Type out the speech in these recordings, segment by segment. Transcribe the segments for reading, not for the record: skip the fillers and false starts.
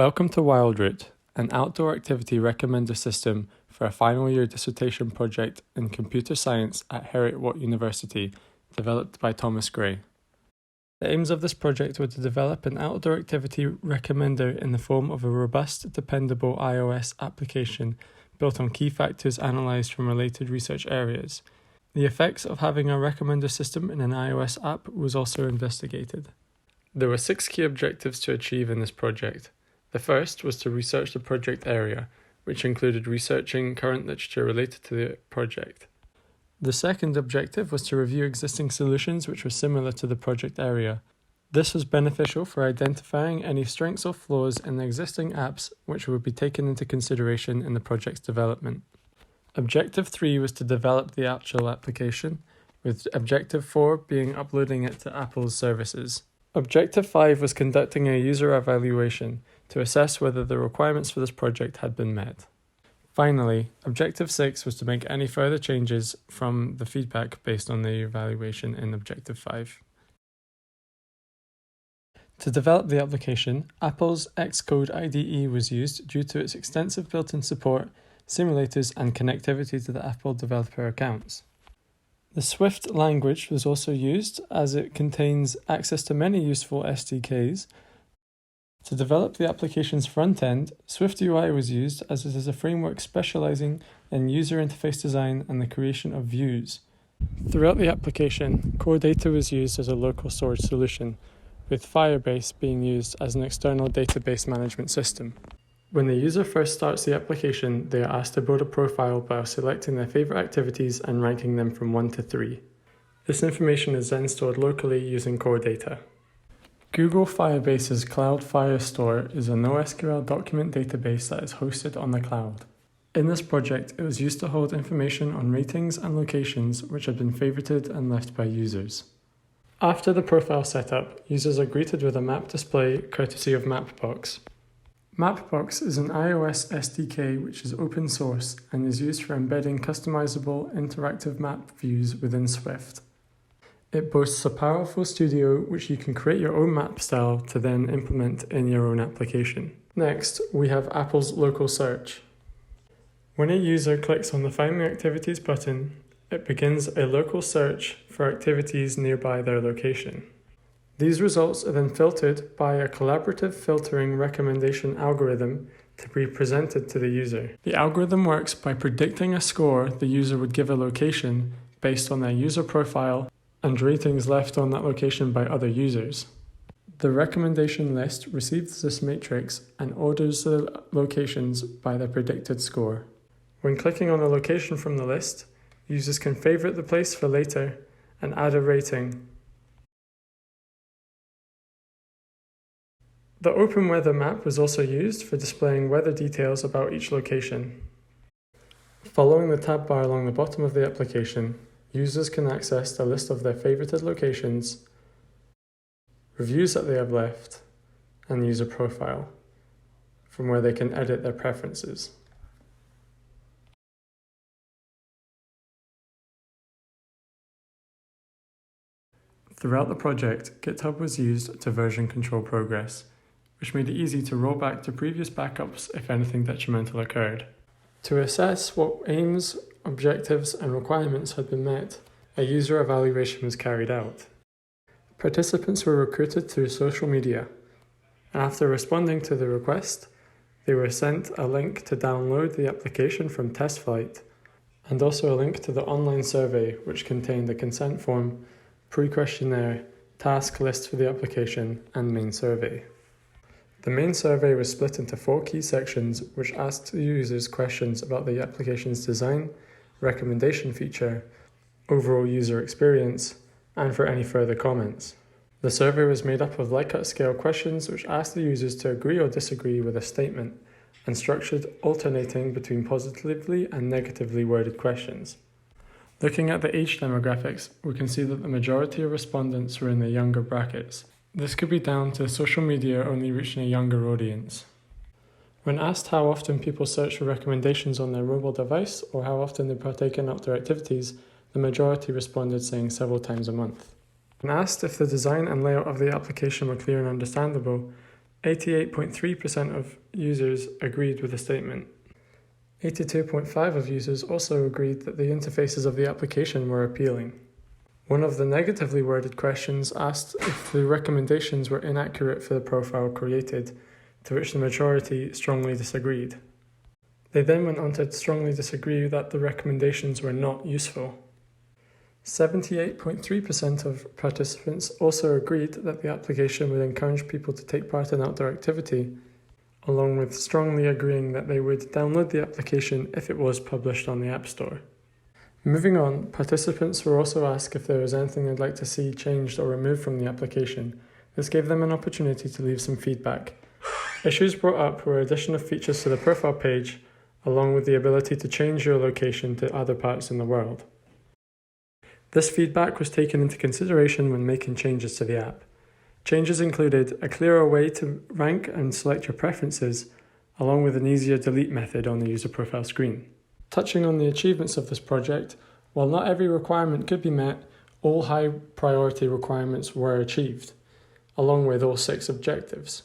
Welcome to WildRoute, an outdoor activity recommender system for a final year dissertation project in computer science at Heriot-Watt University, developed by Thomas Gray. The aims of this project were to develop an outdoor activity recommender in the form of a robust, dependable iOS application built on key factors analysed from related research areas. The effects of having a recommender system in an iOS app was also investigated. There were 6 key objectives to achieve in this project. The first was to research the project area, which included researching current literature related to the project. The second objective was to review existing solutions which were similar to the project area. This was beneficial for identifying any strengths or flaws in the existing apps which would be taken into consideration in the project's development. Objective 3 was to develop the actual application, with Objective 4 being uploading it to Apple's services. Objective 5 was conducting a user evaluation to assess whether the requirements for this project had been met. Finally, Objective 6 was to make any further changes from the feedback based on the evaluation in Objective 5. To develop the application, Apple's Xcode IDE was used due to its extensive built-in support, simulators, and connectivity to the Apple developer accounts. The Swift language was also used as it contains access to many useful SDKs. To develop the application's front end, Swift UI was used as it is a framework specializing in user interface design and the creation of views. Throughout the application, core data was used as a local storage solution, with Firebase being used as an external database management system. When the user first starts the application, they are asked to build a profile by selecting their favorite activities and ranking them from 1 to 3. This information is then stored locally using core data. Google Firebase's Cloud Firestore is a NoSQL document database that is hosted on the cloud. In this project, it was used to hold information on ratings and locations which had been favorited and left by users. After the profile setup, users are greeted with a map display courtesy of Mapbox. Mapbox is an iOS SDK which is open source and is used for embedding customizable interactive map views within Swift. It boasts a powerful studio which you can create your own map style to then implement in your own application. Next, we have Apple's local search. When a user clicks on the Find My Activities button, it begins a local search for activities nearby their location. These results are then filtered by a collaborative filtering recommendation algorithm to be presented to the user. The algorithm works by predicting a score the user would give a location based on their user profile and ratings left on that location by other users. The recommendation list receives this matrix and orders the locations by their predicted score. When clicking on a location from the list, users can favorite the place for later and add a rating. The Open Weather map was also used for displaying weather details about each location. Following the tab bar along the bottom of the application, users can access the list of their favorited locations, reviews that they have left, and user profile, from where they can edit their preferences. Throughout the project, GitHub was used to version control progress, which made it easy to roll back to previous backups if anything detrimental occurred. To assess what aims, objectives, and requirements had been met, a user evaluation was carried out. Participants were recruited through social media, and after responding to the request, they were sent a link to download the application from TestFlight, and also a link to the online survey which contained a consent form, pre-questionnaire, task list for the application, and main survey. The main survey was split into 4 key sections which asked the users questions about the application's design, recommendation feature, overall user experience, and for any further comments. The survey was made up of Likert scale questions which asked the users to agree or disagree with a statement and structured alternating between positively and negatively worded questions. Looking at the age demographics, we can see that the majority of respondents were in the younger brackets. This could be down to social media only reaching a younger audience. When asked how often people search for recommendations on their mobile device or how often they partake in outdoor activities, the majority responded saying several times a month. When asked if the design and layout of the application were clear and understandable, 88.3% of users agreed with the statement. 82.5% of users also agreed that the interfaces of the application were appealing. One of the negatively worded questions asked if the recommendations were inaccurate for the profile created, to which the majority strongly disagreed. They then went on to strongly disagree that the recommendations were not useful. 78.3% of participants also agreed that the application would encourage people to take part in outdoor activity, along with strongly agreeing that they would download the application if it was published on the App Store. Moving on, participants were also asked if there was anything they'd like to see changed or removed from the application. This gave them an opportunity to leave some feedback. Issues brought up were addition of features to the profile page, along with the ability to change your location to other parts in the world. This feedback was taken into consideration when making changes to the app. Changes included a clearer way to rank and select your preferences, along with an easier delete method on the user profile screen. Touching on the achievements of this project, while not every requirement could be met, all high priority requirements were achieved, along with all 6 objectives.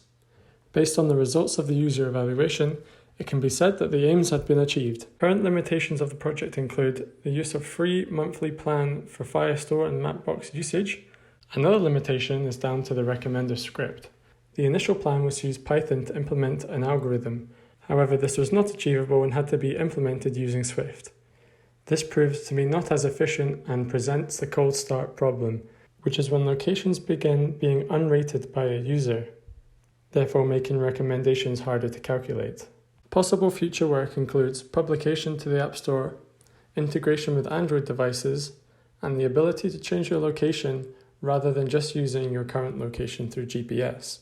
Based on the results of the user evaluation, it can be said that the aims had been achieved. Current limitations of the project include the use of free monthly plan for Firestore and Mapbox usage. Another limitation is down to the recommender script. The initial plan was to use Python to implement an algorithm. However, this was not achievable and had to be implemented using Swift. This proves to be not as efficient and presents the cold start problem, which is when locations begin being unrated by a user, therefore making recommendations harder to calculate. Possible future work includes publication to the App Store, integration with Android devices, and the ability to change your location rather than just using your current location through GPS.